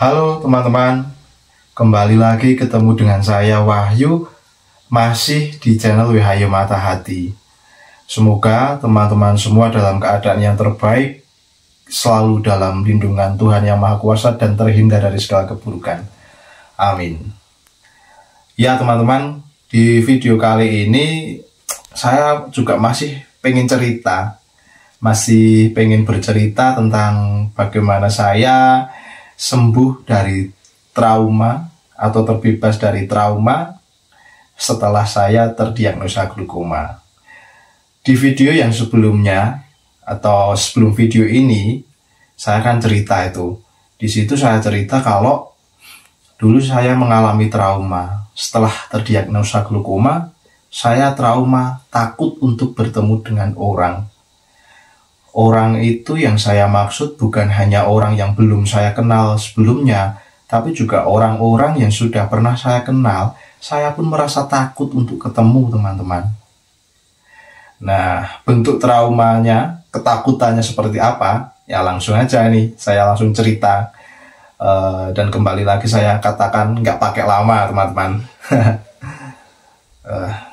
Halo teman-teman, kembali lagi ketemu dengan saya Wahyu, masih di channel Wahyu Mata Hati. Semoga teman-teman semua dalam keadaan yang terbaik, selalu dalam lindungan Tuhan Yang Maha Kuasa dan terhindar dari segala keburukan. Amin. Ya teman-teman, di video kali ini saya juga masih pengen bercerita tentang bagaimana saya sembuh dari trauma atau terbebas dari trauma setelah saya terdiagnosa glaukoma. Di video yang sebelumnya atau sebelum video ini, saya akan cerita itu. Di situ saya cerita kalau dulu saya mengalami trauma. Setelah terdiagnosa glaukoma, saya trauma, takut untuk bertemu dengan orang. Orang itu yang saya maksud bukan hanya orang yang belum saya kenal sebelumnya, tapi juga orang-orang yang sudah pernah saya kenal. Saya pun merasa takut untuk ketemu, teman-teman. Nah, bentuk traumanya, ketakutannya seperti apa? Ya langsung aja nih, saya langsung cerita. Dan kembali lagi saya katakan nggak pakai lama, teman-teman.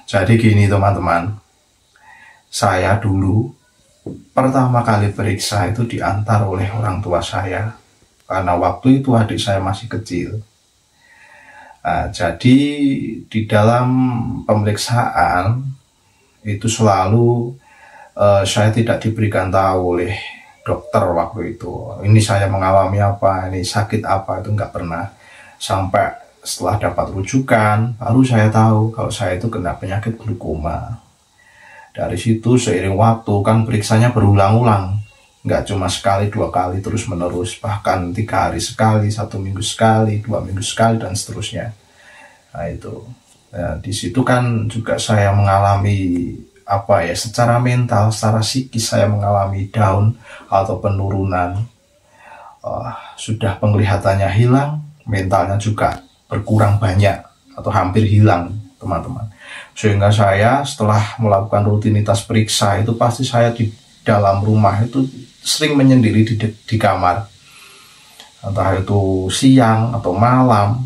Jadi gini, teman-teman. Saya dulu pertama kali periksa itu diantar oleh orang tua saya, karena waktu itu adik saya masih kecil. Jadi di dalam pemeriksaan itu selalu saya tidak diberikan tahu oleh dokter waktu itu. Ini saya mengalami apa, ini sakit apa, itu nggak pernah. Sampai setelah dapat rujukan, baru saya tahu kalau saya itu kena penyakit glaukoma. Dari situ seiring waktu kan periksanya berulang-ulang, nggak cuma sekali, 2 kali, terus menerus, bahkan 3 hari sekali, 1 minggu sekali, 2 minggu sekali, dan seterusnya. Nah itu, di situ kan juga saya mengalami secara mental, secara psikis saya mengalami down atau penurunan. Sudah penglihatannya hilang, mentalnya juga berkurang banyak atau hampir hilang, teman-teman. Sehingga saya setelah melakukan rutinitas periksa itu pasti saya di dalam rumah itu sering menyendiri di kamar. Entah itu siang atau malam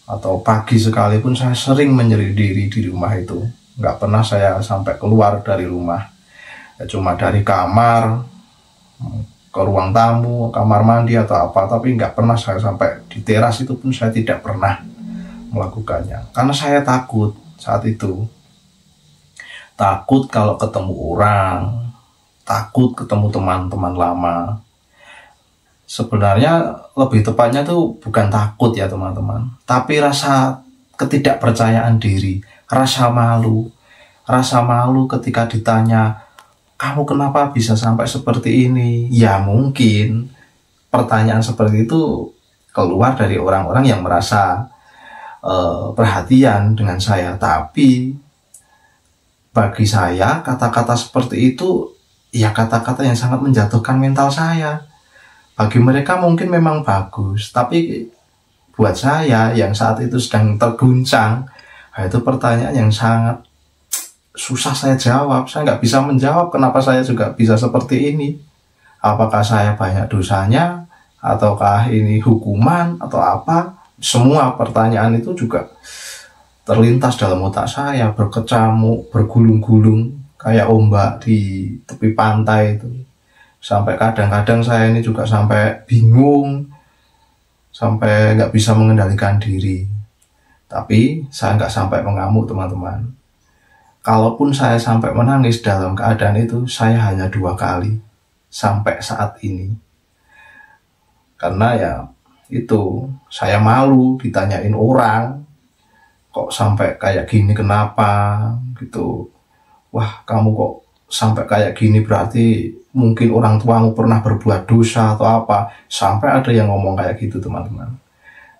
atau pagi sekalipun saya sering menyendiri di rumah itu. Nggak pernah saya sampai keluar dari rumah. Cuma dari kamar ke ruang tamu, kamar mandi atau apa. Tapi nggak pernah saya sampai di teras, itu pun saya tidak pernah melakukannya. Karena saya takut saat itu. Takut kalau ketemu orang, takut ketemu teman-teman lama. Sebenarnya lebih tepatnya tuh bukan takut ya teman-teman, tapi rasa ketidakpercayaan diri, rasa malu ketika ditanya, kamu kenapa bisa sampai seperti ini? Ya mungkin pertanyaan seperti itu keluar dari orang-orang yang merasa perhatian dengan saya, tapi bagi saya kata-kata seperti itu ya kata-kata yang sangat menjatuhkan mental saya. Bagi mereka mungkin memang bagus, tapi buat saya yang saat itu sedang terguncang, itu pertanyaan yang sangat susah saya jawab. Saya nggak bisa menjawab kenapa saya juga bisa seperti ini. Apakah saya banyak dosanya, ataukah ini hukuman, atau apa? Semua pertanyaan itu juga terlintas dalam otak saya, berkecamuk, bergulung-gulung kayak ombak di tepi pantai itu. Sampai kadang-kadang saya ini juga sampai bingung, sampai nggak bisa mengendalikan diri. Tapi saya nggak sampai mengamuk, teman-teman. Kalaupun saya sampai menangis dalam keadaan itu, saya hanya 2 kali sampai saat ini. Karena ya itu, saya malu ditanyain orang, kok sampai kayak gini kenapa gitu. Wah, kamu kok sampai kayak gini berarti mungkin orang tuamu pernah berbuat dosa atau apa. Sampai ada yang ngomong kayak gitu, teman-teman.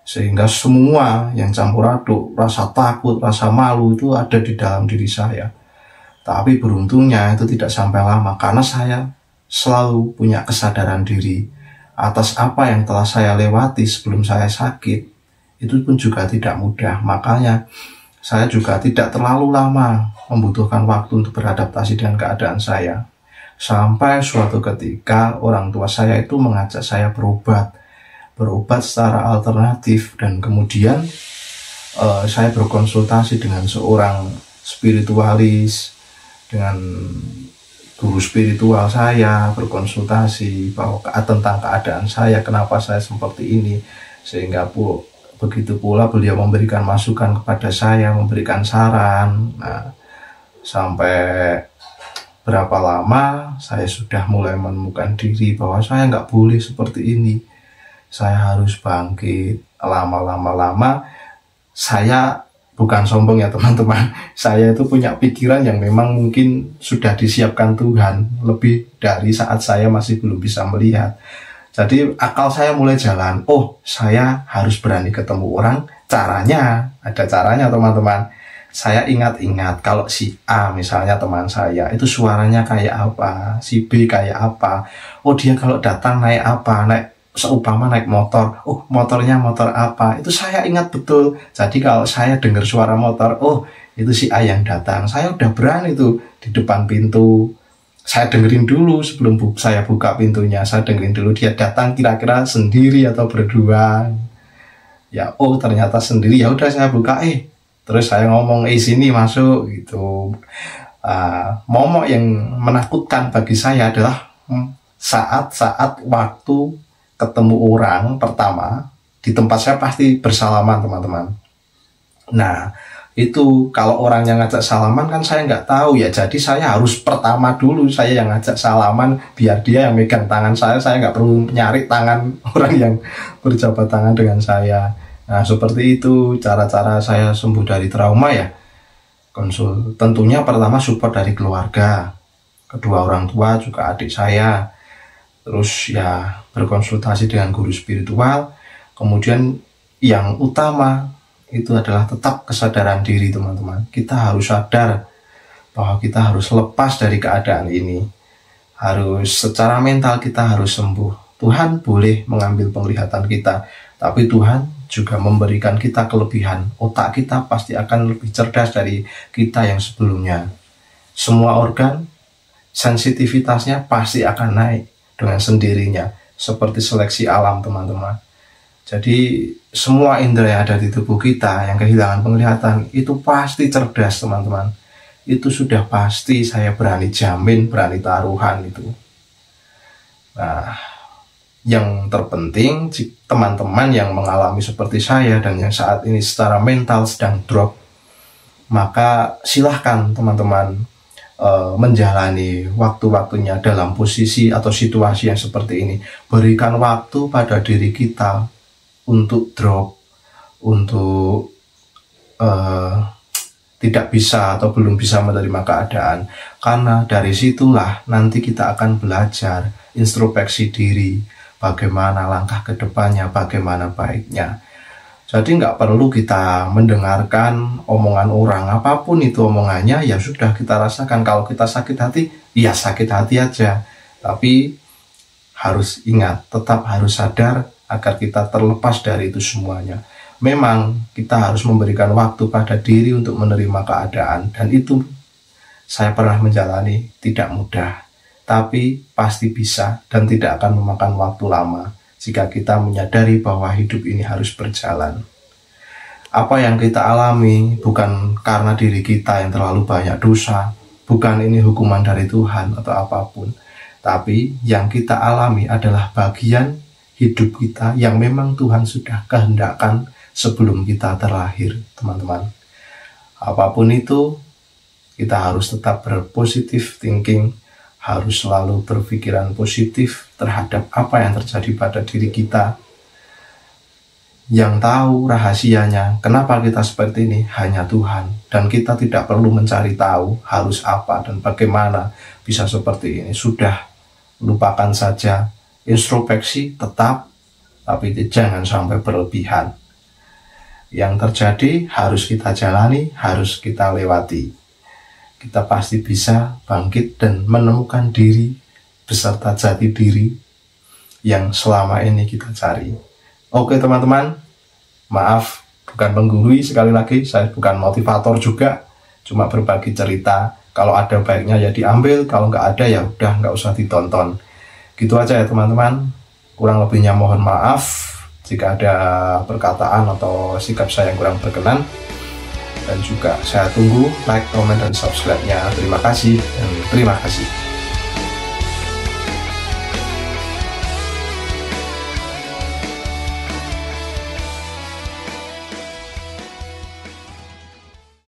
Sehingga semua yang campur aduk, rasa takut, rasa malu itu ada di dalam diri saya. Tapi beruntungnya itu tidak sampai lama, karena saya selalu punya kesadaran diri atas apa yang telah saya lewati sebelum saya sakit. Itu pun juga tidak mudah. Makanya saya juga tidak terlalu lama membutuhkan waktu untuk beradaptasi dengan keadaan saya. Sampai suatu ketika orang tua saya itu mengajak saya berobat berobat secara alternatif, dan kemudian saya berkonsultasi dengan seorang spiritualis, dengan guru spiritual saya, berkonsultasi bahwa tentang keadaan saya, kenapa saya seperti ini, sehingga begitu pula beliau memberikan masukan kepada saya, memberikan saran. Nah, sampai berapa lama saya sudah mulai menemukan diri bahwa saya nggak boleh seperti ini, saya harus bangkit. Lama-lama saya, bukan sombong ya teman-teman, saya itu punya pikiran yang memang mungkin sudah disiapkan Tuhan lebih dari saat saya masih belum bisa melihat. Jadi akal saya mulai jalan, oh saya harus berani ketemu orang. Caranya, ada caranya teman-teman. Saya ingat-ingat kalau si A misalnya teman saya itu suaranya kayak apa, si B kayak apa, oh dia kalau datang naik apa, seumpama naik motor, oh motornya motor apa, itu saya ingat betul. Jadi kalau saya dengar suara motor, oh itu si A yang datang, saya udah berani tuh di depan pintu, saya dengerin dulu sebelum saya buka pintunya, saya dengerin dulu dia datang kira-kira sendiri atau berdua. Ya oh ternyata sendiri, ya udah saya buka, terus saya ngomong sini masuk gitu. Momok yang menakutkan bagi saya adalah saat-saat waktu ketemu orang pertama di tempat saya pasti bersalaman teman-teman. Nah itu kalau orang yang ngajak salaman kan saya nggak tahu ya, jadi saya harus pertama dulu saya yang ngajak salaman biar dia yang megang tangan saya nggak perlu nyari tangan orang yang berjabat tangan dengan saya. Nah seperti itu cara-cara saya sembuh dari trauma ya. Tentunya pertama support dari keluarga, kedua orang tua, juga adik saya. Terus ya berkonsultasi dengan guru spiritual. Kemudian yang utama itu adalah tetap kesadaran diri teman-teman. Kita harus sadar bahwa kita harus lepas dari keadaan ini. Harus secara mental kita harus sembuh. Tuhan boleh mengambil penglihatan kita, tapi Tuhan juga memberikan kita kelebihan. Otak kita pasti akan lebih cerdas dari kita yang sebelumnya. Semua organ sensitivitasnya pasti akan naik dengan sendirinya, seperti seleksi alam teman-teman. Jadi semua indera yang ada di tubuh kita yang kehilangan penglihatan itu pasti cerdas teman-teman. Itu sudah pasti, saya berani jamin, berani taruhan itu. Nah yang terpenting teman-teman yang mengalami seperti saya dan yang saat ini secara mental sedang drop, maka silahkan teman-teman menjalani waktu-waktunya dalam posisi atau situasi yang seperti ini. Berikan waktu pada diri kita untuk drop, untuk tidak bisa atau belum bisa menerima keadaan, karena dari situlah nanti kita akan belajar introspeksi diri, bagaimana langkah ke depannya, bagaimana baiknya. Jadi nggak perlu kita mendengarkan omongan orang, apapun itu omongannya ya sudah kita rasakan. Kalau kita sakit hati, ya sakit hati aja. Tapi harus ingat, tetap harus sadar agar kita terlepas dari itu semuanya. Memang kita harus memberikan waktu pada diri untuk menerima keadaan, dan itu saya pernah menjalani, tidak mudah. Tapi pasti bisa dan tidak akan memakan waktu lama jika kita menyadari bahwa hidup ini harus berjalan. Apa yang kita alami bukan karena diri kita yang terlalu banyak dosa, bukan ini hukuman dari Tuhan atau apapun, tapi yang kita alami adalah bagian hidup kita yang memang Tuhan sudah kehendakkan sebelum kita terlahir, teman-teman. Apapun itu, kita harus tetap berpositif thinking, harus selalu berpikiran positif terhadap apa yang terjadi pada diri kita. Yang tahu rahasianya, kenapa kita seperti ini, hanya Tuhan. Dan kita tidak perlu mencari tahu harus apa dan bagaimana bisa seperti ini. Sudah, lupakan saja. Introspeksi tetap, tapi jangan sampai berlebihan. Yang terjadi harus kita jalani, harus kita lewati. Kita pasti bisa bangkit dan menemukan diri beserta jati diri yang selama ini kita cari. Oke teman-teman, maaf bukan menggurui, sekali lagi saya bukan motivator juga, cuma berbagi cerita. Kalau ada baiknya ya diambil, kalau nggak ada ya udah nggak usah ditonton. Gitu aja ya teman-teman, kurang lebihnya mohon maaf. jika ada perkataan atau sikap saya yang kurang berkenan. Dan juga saya tunggu like, comment, dan subscribe-nya. Terima kasih dan terima kasih.